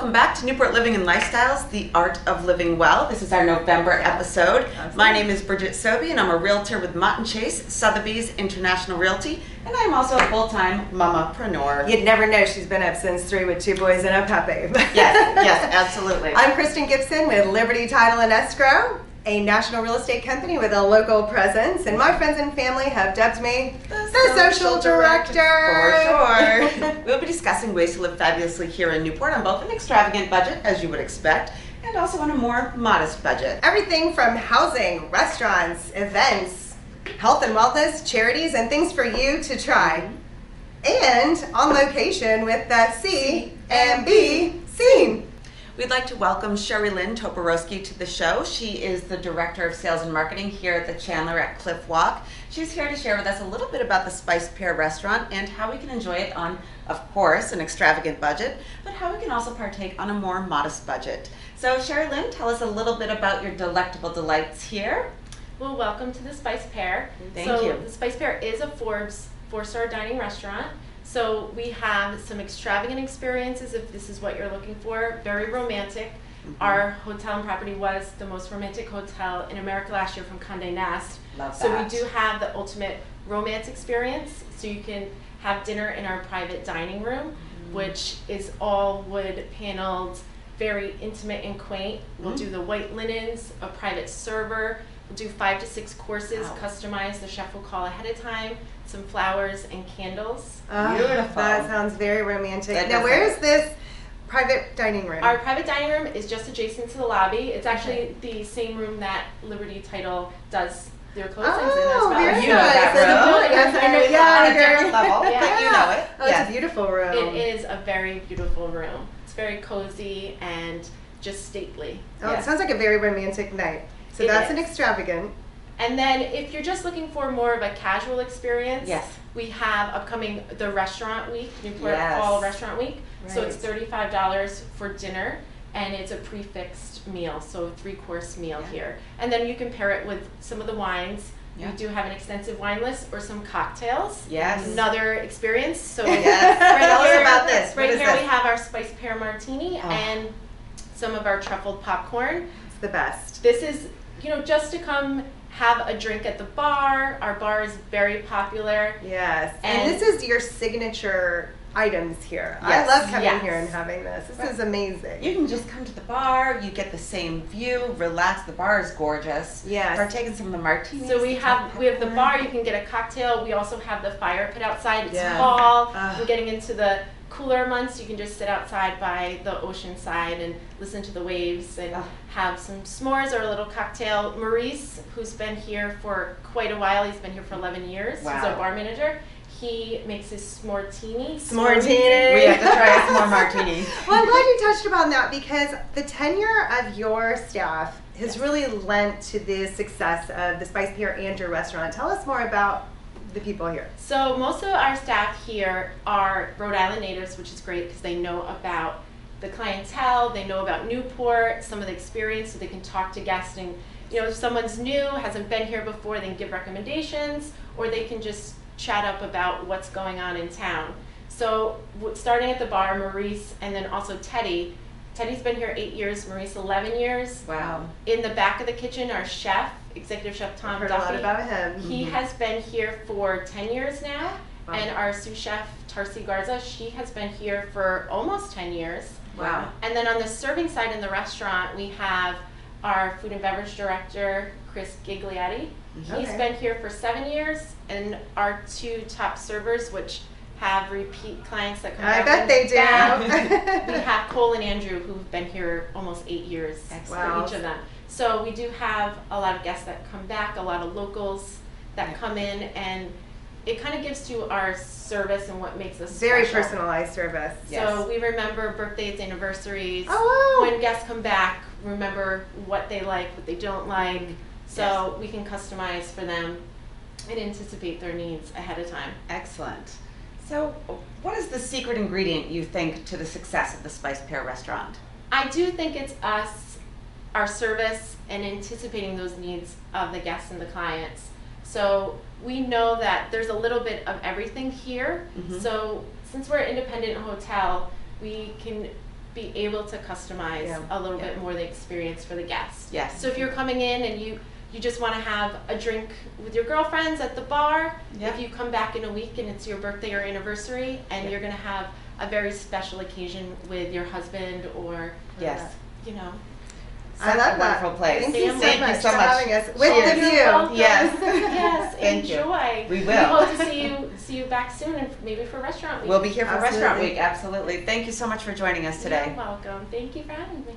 Welcome back to Newport Living and Lifestyles, the art of living well. This is our November episode. Absolutely. My name is Bridget Sobey, and I'm a realtor with Mott & Chase, Sotheby's International Realty, and I'm also a full-time mamapreneur. You'd never know she's been up since 3 with 2 boys and a puppy. Yes, absolutely. I'm Kristen Gibson with Liberty Title and Escrow, a national real estate company with a local presence, and my friends and family have dubbed me the social director. For sure. We'll be discussing ways to live fabulously here in Newport on both an extravagant budget, as you would expect, and also on a more modest budget. Everything from housing, restaurants, events, health and wellness, charities, and things for you to try. And on location with the C and B scene. We'd like to welcome Cherie'lin Toporowski to the show. She is the Director of Sales and Marketing here at the Chanler at Cliff Walk. She's here to share with us a little bit about the Spice Pear restaurant and how we can enjoy it on, of course, an extravagant budget, but how we can also partake on a more modest budget. So Cherie'lin, tell us a little bit about your delectable delights here. Well, welcome to the Spice Pear. Thank you. The Spice Pear is a Forbes 4-star dining restaurant. So we have some extravagant experiences if this is what you're looking for, very romantic. Our hotel and property was the most romantic hotel in America last year from Condé Nast. Love that. So we do have the ultimate romance experience. So you can have dinner in our private dining room, which is all wood paneled, very intimate and quaint. We'll do the white linens, a private server. We'll do 5 to 6 courses, customized. The chef will call ahead of time. Some flowers and candles. Beautiful. That sounds very romantic. Now, where is this private dining room? Our private dining room is just adjacent to the lobby. It's actually the same room that Liberty Title does their closings in as well. Very You know that room. Yeah, On a different level, but you know it. Oh, it's a beautiful room. It is a very beautiful room. It's very cozy and just stately. Oh, it sounds like a very romantic night. So that's an extravagant. And then if you're just looking for more of a casual experience, we have upcoming the restaurant week, Newport Fall Restaurant Week. So it's $35 for dinner, and it's a prefixed meal, so a 3-course meal here. And then you can pair it with some of the wines. We do have an extensive wine list or some cocktails. Another experience. So tell us about this. Right here we have our Spice Pear Martini and some of our truffled popcorn. It's the best. This is, just to come have a drink at the bar. Our bar is very popular. Yes, and this is your signature items here. I love coming here and having this. This is amazing. You can just come to the bar, you get the same view, relax. The bar is gorgeous. Yes. Partake in some of the martinis. So we have the bar, you can get a cocktail. We also have the fire pit outside. It's fall. We're getting into the cooler months. You can just sit outside by the ocean side and listen to the waves and have some s'mores or a little cocktail. Maurice, who's been here for quite a while, he's been here for 11 years. He's our bar manager. He makes his s'moretini. S'moretini. We have to try a s'more martini. Well, I'm glad you touched upon that because the tenure of your staff has really lent to the success of the Spice Pear and your restaurant. Tell us more about the people here. So most of our staff here are Rhode Island natives, which is great because they know about the clientele, they know about Newport, some of the experience, so they can talk to guests. And if someone's new, hasn't been here before, they can give recommendations, or they can just chat up about what's going on in town. So starting at the bar, Maurice, and then also Teddy. Teddy's been here 8 years, Maurice 11 years. Wow. In the back of the kitchen, our chef, Executive Chef Tom Duffy. I've heard a lot about him. He has been here for 10 years now. And our sous chef, Tarsi Garza, she has been here for almost 10 years. Wow. And then on the serving side in the restaurant, we have our food and beverage director, Chris Giglietti. He's been here for 7 years, and our 2 top servers, which have repeat clients that come back. I bet they do. We have Cole and Andrew, who've been here almost 8 years for each of them. So we do have a lot of guests that come back, a lot of locals that come in, and it kind of gives to our service and what makes us very special. Personalized service. So we remember birthdays, anniversaries. Oh, wow. When guests come back, remember what they like, what they don't like. So we can customize for them and anticipate their needs ahead of time. Excellent. So what is the secret ingredient, you think, to the success of the Spice Pear restaurant? I do think it's us, our service, and anticipating those needs of the guests and the clients. So we know that there's a little bit of everything here. So since we're an independent hotel, we can be able to customize a little bit more the experience for the guest. Yes. So if you're coming in and you just want to have a drink with your girlfriends at the bar, if you come back in a week and it's your birthday or anniversary and you're going to have a very special occasion with your husband or, you know. I love that. Wonderful place. Thank you Thank you so for much. having us with the view. Yes. Yes. Thank you. Enjoy. We will. We hope to see you back soon, and maybe for restaurant week. We'll be here for restaurant Absolutely. week. Absolutely. Thank you so much for joining us today. You're welcome. Thank you for having me.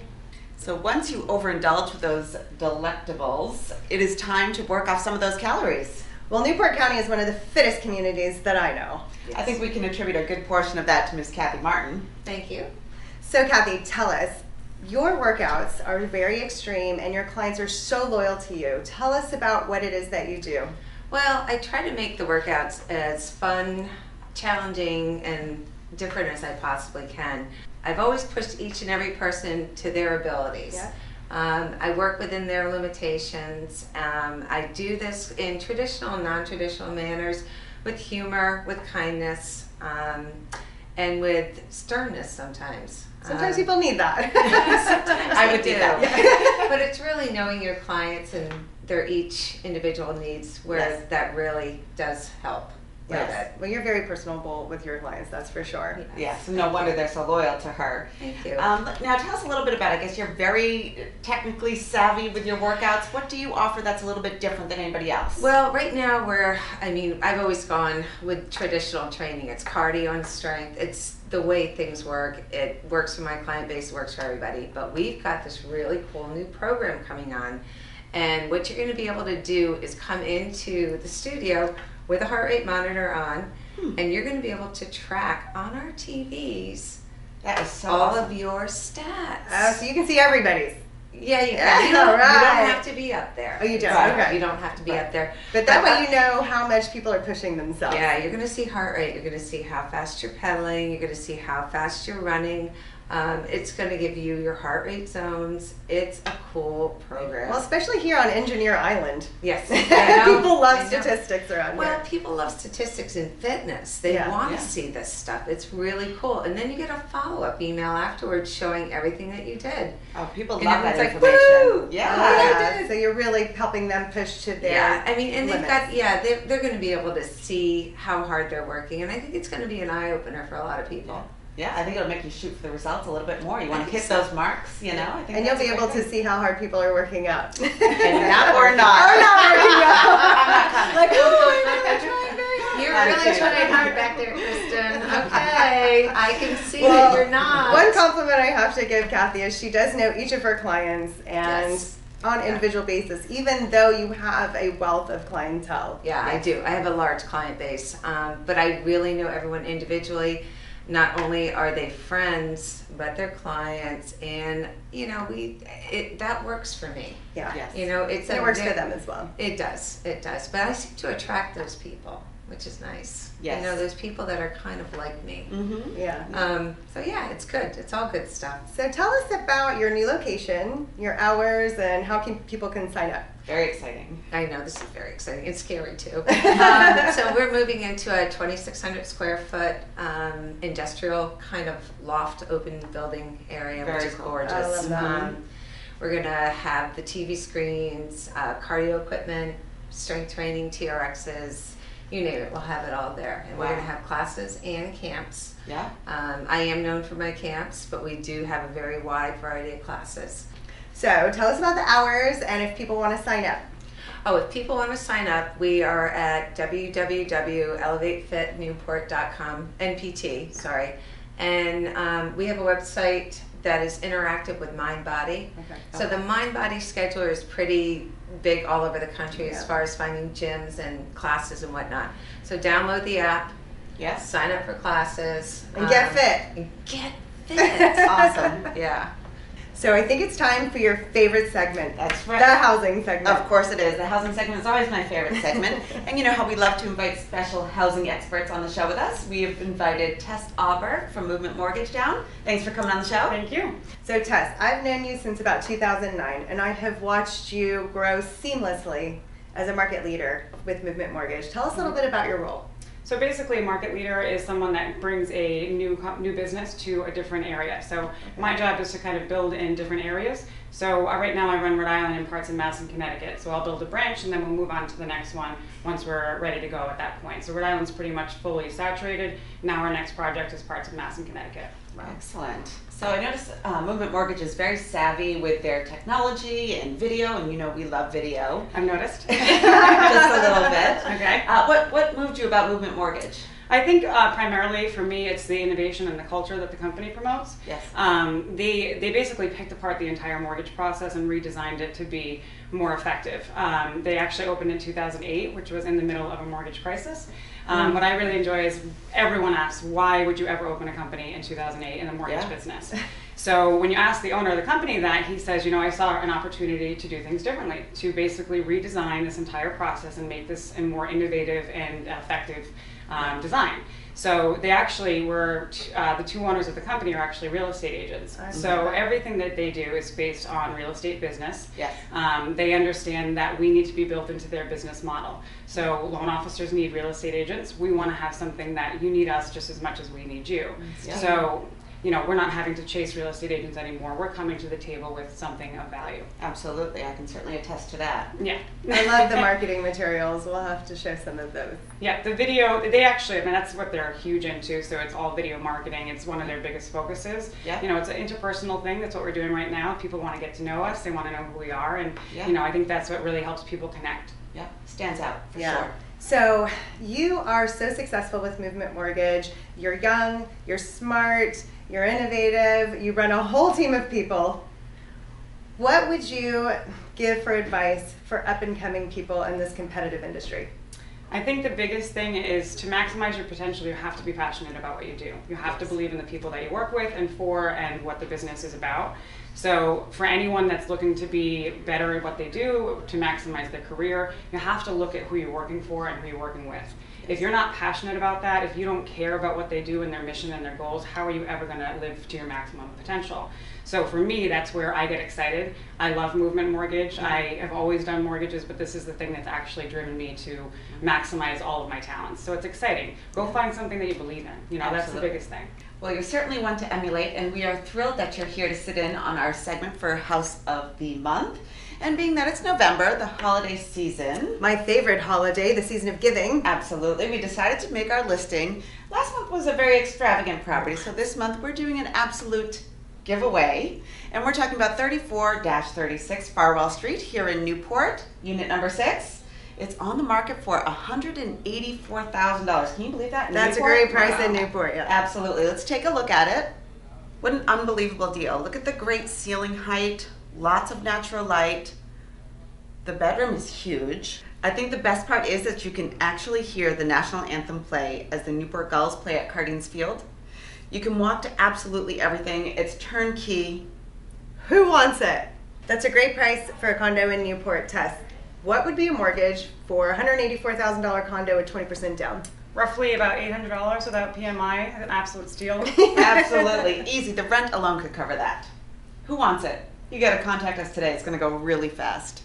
So once you overindulge with those delectables, it is time to work off some of those calories. Well, Newport County is one of the fittest communities that I know. I think we can attribute a good portion of that to Miss Kathy Martin. Thank you. So Kathy, tell us, your workouts are very extreme and your clients are so loyal to you. Tell us about what it is that you do. Well, I try to make the workouts as fun, challenging, and different as I possibly can. I've always pushed each and every person to their abilities. Yeah. I work within their limitations. I do this in traditional and non-traditional manners, with humor, with kindness, and with sternness sometimes. Sometimes people need that. Sometimes I they would do do. that. But it's really knowing your clients and their each individual needs where that really does help with it. Well, you're very personable with your clients, that's for sure. Yes, no wonder they're so loyal to her. Thank you. Now tell us a little bit about, I guess you're very technically savvy with your workouts. What do you offer that's a little bit different than anybody else? Well, right now I've always gone with traditional training. It's cardio and strength. It's the way things work. It works for my client base, it works for everybody. But we've got this really cool new program coming on. And what you're going to be able to do is come into the studio with a heart rate monitor on, and you're going to be able to track on our TVs that is so all awesome. of your stats. Oh, so you can see everybody's. Yeah, you Yeah, can. You don't right. have to be up there. Oh, you don't? Right. Okay. You don't have to be up there. But that way you know how much people are pushing themselves. Yeah, you're going to see heart rate. You're going to see how fast you're pedaling. You're going to see how fast you're running. It's going to give you your heart rate zones. It's a cool program. Well, especially here on Engineer Island. Yes. I know. People love I know. statistics around Well, here. people love statistics in fitness. They want to see this stuff. It's really cool. And then you get a follow-up email afterwards showing everything that you did. Oh, people And love that everyone's like, information. "Woo!" Yeah. So you're really helping them push to their Yeah, I mean, and limits. they've got, they're going to be able to see how hard they're working. And I think it's going to be an eye-opener for a lot of people. Yeah, I think it'll make you shoot for the results a little bit more. You want to hit those marks, you know? I think And you'll that's be a able great to see how hard people are working out. And not or not. Or not working out. I'm not coming. Like, oh, I'm trying very hard. You're Not really too. trying hard back there, Kristen. Okay, I can see Well, that you're not. One compliment I have to give Kathy is she does know each of her clients and Yes. on an individual basis, even though you have a wealth of clientele. Yeah, I do. I have a large client base, but I really know everyone individually. Not only are they friends, but they're clients, and you know, that works for me. Yeah. Yes. You know, it Works for them as well. It does. But I seem to attract those people, which is nice. Yes. You know, those people that are kind of like me. Mm-hmm. Yeah. So yeah, it's good. It's all good stuff. So tell us about your new location, your hours, and how people can sign up. Very exciting. I know, this is very exciting. It's scary too. So we're moving into a 2,600 square foot industrial kind of loft open building area, Very which is cool. gorgeous. I love that. We're going to have the TV screens, cardio equipment, strength training, TRXs, you name it, we'll have it all there. And we're Wow. going to have classes and camps. Yeah. I am known for my camps, but we do have a very wide variety of classes. So tell us about the hours and if people want to sign up. Oh, if people want to sign up, we are at www.elevatefitnewport.com, NPT, sorry. And we have a website that is interactive with MindBody. Okay. So the MindBody scheduler is pretty big all over the country as Yeah. far as finding gyms and classes and whatnot. So download the app, Yes. sign up for classes. And get fit. And get fit. Awesome. Yeah. So I think it's time for your favorite segment. That's The right. housing segment. Of course it is. The housing segment is always my favorite segment. And you know how we love to invite special housing experts on the show with us. We have invited Tess Aubourg from Movement Mortgage Down. Thanks for coming on the show. Thank you. So Tess, I've known you since about 2009 and I have watched you grow seamlessly as a market leader with Movement Mortgage. Tell us a little bit about your role. So basically, a market leader is someone that brings a new business to a different area. So my job is to kind of build in different areas. So right now I run Rhode Island and parts of Mass and Connecticut. So I'll build a branch and then we'll move on to the next one once we're ready to go at that point. So Rhode Island's pretty much fully saturated. Now our next project is parts of Mass and Connecticut. Wow. Excellent. So I noticed Movement Mortgage is very savvy with their technology and video, and you know we love video. I've noticed. Just a little bit. Okay. What moved you about Movement Mortgage? I think primarily for me it's the innovation and the culture that the company promotes. Yes. They basically picked apart the entire mortgage process and redesigned it to be more effective. They actually opened in 2008, which was in the middle of a mortgage crisis. What I really enjoy is everyone asks, why would you ever open a company in 2008 in the mortgage business? So when you ask the owner of the company that, he says, you know, I saw an opportunity to do things differently, to basically redesign this entire process and make this a more innovative and effective design. So they actually were, the two owners of the company are actually real estate agents. So everything that they do is based on real estate business. Yes. They understand that we need to be built into their business model. So loan officers need real estate agents. We want to have something that you need us just as much as we need you. Yeah. So, you know, we're not having to chase real estate agents anymore. We're coming to the table with something of value. Absolutely. I can certainly attest to that. Yeah. I love the marketing materials. We'll have to show some of those. Yeah, the video, they actually, I mean, that's what they're huge into, so it's all video marketing. It's one of their biggest focuses. Yeah. You know, it's an interpersonal thing. That's what we're doing right now. People want to get to know us. They want to know who we are. And, you know, I think that's what really helps people connect. Yeah, stands out for sure. So you are so successful with Movement Mortgage. You're young, you're smart, you're innovative, you run a whole team of people. What would you give for advice for up and coming people in this competitive industry? I think the biggest thing is to maximize your potential, you have to be passionate about what you do. You have to believe in the people that you work with and for and what the business is about. So for anyone that's looking to be better at what they do, to maximize their career, you have to look at who you're working for and who you're working with. If you're not passionate about that, if you don't care about what they do and their mission and their goals, how are you ever going to live to your maximum potential? So for me, that's where I get excited. I love Movement Mortgage. I have always done mortgages, but this is the thing that's actually driven me to maximize all of my talents. So it's exciting. Go find something that you believe in. You know, that's the biggest thing. Well, you're certainly one to emulate, and we are thrilled that you're here to sit in on our segment for House of the Month. And being that it's November, the holiday season. My favorite holiday, the season of giving. Absolutely. We decided to make our listing. Last month was a very extravagant property, so this month we're doing an absolute giveaway. And we're talking about 34-36 Farwell Street here in Newport, unit number 6. It's on the market for $184,000. Can you believe that? That's Newport? a great price in Newport, yeah. Absolutely. Let's take a look at it. What an unbelievable deal. Look at the great ceiling height, lots of natural light. The bedroom is huge. I think the best part is that you can actually hear the national anthem play as the Newport Gulls play at Cardines Field. You can walk to absolutely everything. It's turnkey. Who wants it? That's a great price for a condo in Newport, Tess. What would be a mortgage for a $184,000 condo with 20% down? Roughly about $800 without PMI, an absolute steal. Absolutely. Easy. The rent alone could cover that. Who wants it? You got to contact us today. It's going to go really fast.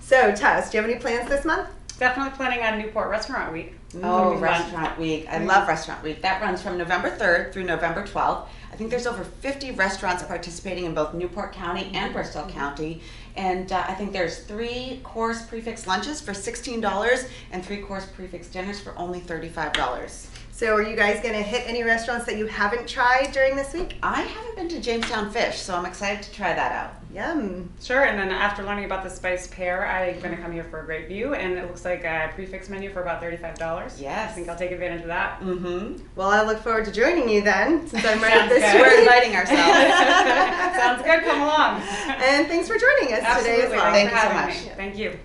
So, Tess, do you have any plans this month? Definitely planning on Newport Restaurant Week. Oh, Restaurant Week. I love Restaurant Week. That runs from November 3rd through November 12th. I think there's over 50 restaurants participating in both Newport County and Bristol County. And I think there's 3-course prefix lunches for $16 and 3-course prefix dinners for only $35. So are you guys going to hit any restaurants that you haven't tried during this week? I haven't been to Jamestown Fish, so I'm excited to try that out. Yum. Sure, and then after learning about the spiced pear, I'm going to come here for a great view, and it looks like a prefix menu for about $35. Yes. I think I'll take advantage of that. Mm-hmm. Well, I look forward to joining you then, since I'm right this good. way. We're inviting ourselves. Sounds good, come along. And thanks for joining us today as Absolutely, well. Thank thanks you for so having much. me. Thank you.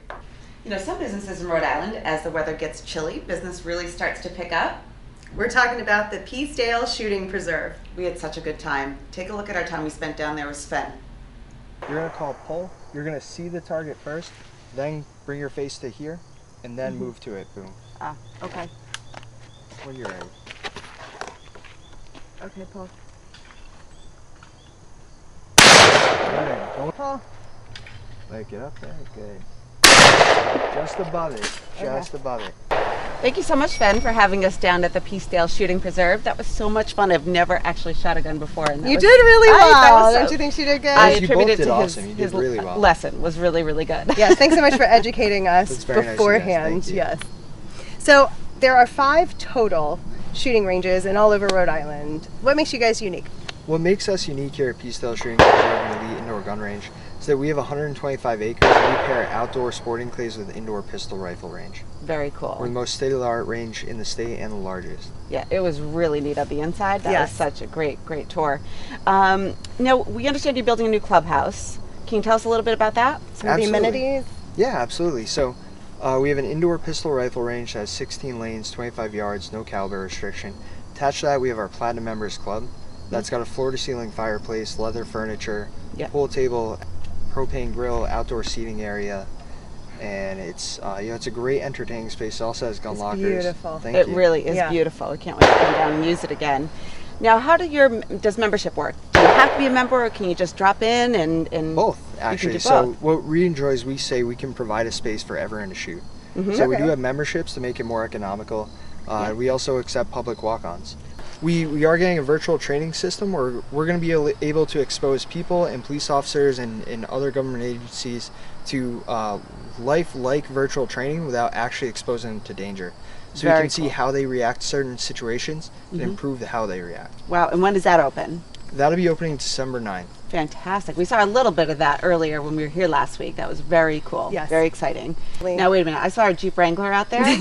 You know, some businesses in Rhode Island, as the weather gets chilly, business really starts to pick up. We're talking about the Peasedale Shooting Preserve. We had such a good time. Take a look at our time we spent down there with Sven. You're gonna call pull. You're gonna see the target first, then bring your face to here, and then move to it. Boom. Ah, okay. When you're ready. Okay, Paul. Good. Don't pull. Like it up there. Good. Just above it. Just above it. Thank you so much, Sven, for having us down at the Peacedale Shooting Preserve. That was so much fun. I've never actually shot a gun before. And You did really that well. was Don't you think she did good? I Yes, you both attribute it did to awesome. You did his really well. lesson was really, really good. Yes, thanks so much for educating us That's very nice of you guys. beforehand. Thank you. Yes. So there are 5 total shooting ranges and all over Rhode Island. What makes you guys unique? What makes us unique here at Peacedale Shooting Preserve and Elite Indoor Gun Range is that we have 125 acres and we pair outdoor sporting clays with indoor pistol rifle range. Very cool. We're the most state-of-the-art range in the state and the largest. Yeah, it was really neat on the inside. That Yes. was such a great tour. Now, we understand you're building a new clubhouse. Can you tell us a little bit about that? Some of the Absolutely. amenities? Yeah, absolutely. So we have an indoor pistol rifle range that has 16 lanes, 25 yards, no caliber restriction. Attached to that, we have our Platinum Members Club. That's got a floor-to-ceiling fireplace, leather furniture, Yep. pool table, propane grill, outdoor seating area, and it's it's a great entertaining space. It also has gun It's lockers. beautiful. Thank It you. really is Yeah. beautiful. I can't wait to come down and use it again. Now, how does membership work? Do you have to be a member, or can you just drop in and Both, You actually. can do So both. what we enjoy is we say we can provide a space for everyone to shoot. Mm-hmm. So we Okay. do have memberships to make it more economical. We also accept public walk-ons. We are getting a virtual training system where we're going to be able to expose people and police officers and other government agencies to life-like virtual training without actually exposing them to danger. So Very we can see cool. how they react to certain situations and improve how they react. Wow, and when does that open? That'll be opening December 9th. Fantastic. We saw a little bit of that earlier when we were here last week. That was very cool. Yes. Very exciting. Really. Now, wait a minute. I saw a Jeep Wrangler out there. I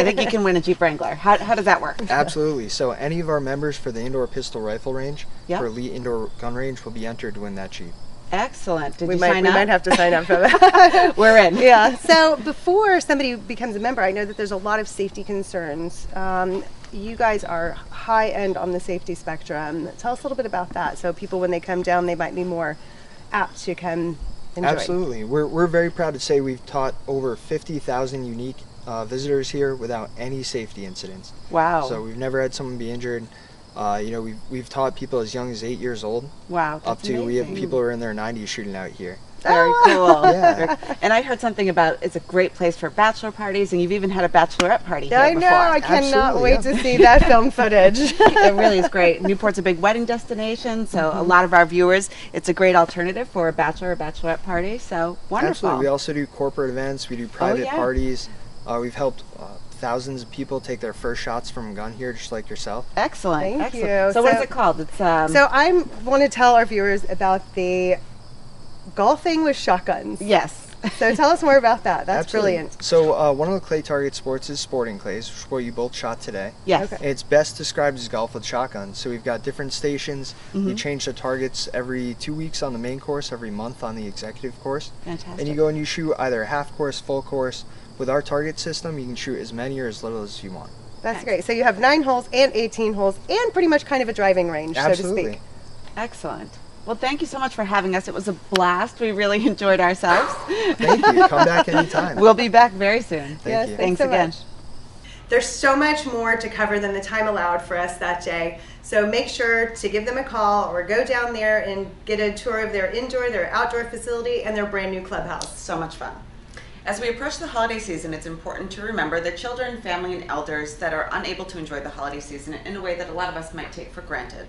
think you can win a Jeep Wrangler. How does that work? Absolutely. So any of our members for the indoor pistol rifle range, Yep. for Elite Indoor Gun Range, will be entered to win that Jeep. Excellent. Did We you might sign up? have to sign up for that. We're in. Yeah. So before somebody becomes a member, I know that there's a lot of safety concerns. You guys are high end on the safety spectrum. Tell us a little bit about that. So people, when they come down, they might be more apt to come enjoy. Absolutely. We're very proud to say we've taught over 50,000 unique visitors here without any safety incidents. Wow. So we've never had someone be injured. We've taught people as young as 8 years old Wow. up That's to we have amazing. people who are in their 90s shooting out here. Very cool. Yeah. And I heard something about it's a great place for bachelor parties, and you've even had a bachelorette party here I know. before. I cannot Absolutely, wait yeah. to see that film footage. It really is great. Newport's a big wedding destination, so a lot of our viewers, it's a great alternative for a bachelor or bachelorette party. So wonderful. Absolutely. We also do corporate events. We do private yeah. parties. We've helped thousands of people take their first shots from a gun here, just like yourself. Excellent. Thank Excellent. you. So what is So- it called? It's So I want to tell our viewers about the golfing with shotguns. yes. So tell us more about that. That's Absolutely. brilliant. So one of the clay target sports is sporting clays, which is what you both shot today. Yes. Okay. It's best described as golf with shotguns. So we've got different stations. Mm-hmm. You change the targets every 2 weeks on the main course, every month on the executive course. Fantastic. And you go and you shoot either half course, full course. With our target system, you can shoot as many or as little as you want. That's great. So you have 9 holes and 18 holes and pretty much kind of a driving range, so to Absolutely. speak. Excellent. Well, thank you so much for having us. It was a blast. We really enjoyed ourselves. Thank you. Come back anytime. We'll be back very soon. Thank Yes, you. Thanks so again. much. There's so much more to cover than the time allowed for us that day. So make sure to give them a call or go down there and get a tour of their indoor, their outdoor facility, and their brand new clubhouse. So much fun. As we approach the holiday season, it's important to remember that children, family, and elders that are unable to enjoy the holiday season in a way that a lot of us might take for granted.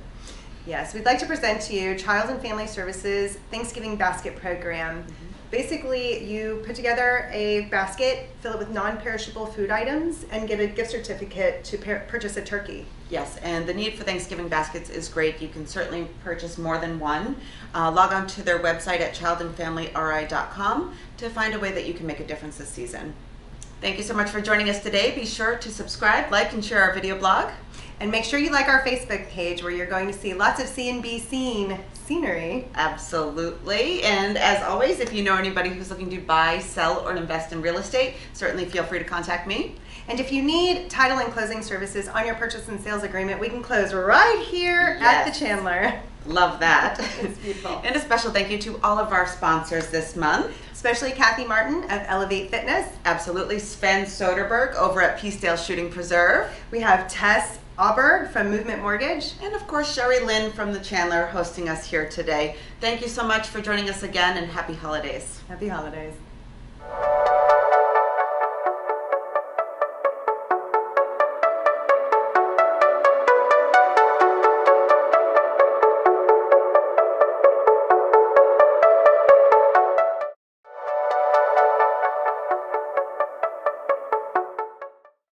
Yes, we'd like to present to you Child and Family Services Thanksgiving Basket Program. Basically, you put together a basket, fill it with non-perishable food items, and get a gift certificate to purchase a turkey. Yes, and the need for Thanksgiving baskets is great. You can certainly purchase more than one. Log on to their website at childandfamilyri.com to find a way that you can make a difference this season. Thank you so much for joining us today. Be sure to subscribe, like, and share our video blog. And make sure you like our Facebook page where you're going to see lots of C&B scenery. Absolutely. And as always, if you know anybody who's looking to buy, sell, or invest in real estate, certainly feel free to contact me. And if you need title and closing services on your purchase and sales agreement, we can close right here at the Yes. Chanler. Love that. It's beautiful. And a special thank you to all of our sponsors this month. Especially Kathy Martin of Elevate Fitness. Absolutely. Sven Soderberg over at Peacedale Shooting Preserve. We have Tess Aubourg from Movement Mortgage. And of course, Cherie'lin from the Chanler hosting us here today. Thank you so much for joining us again, and happy holidays. Happy holidays.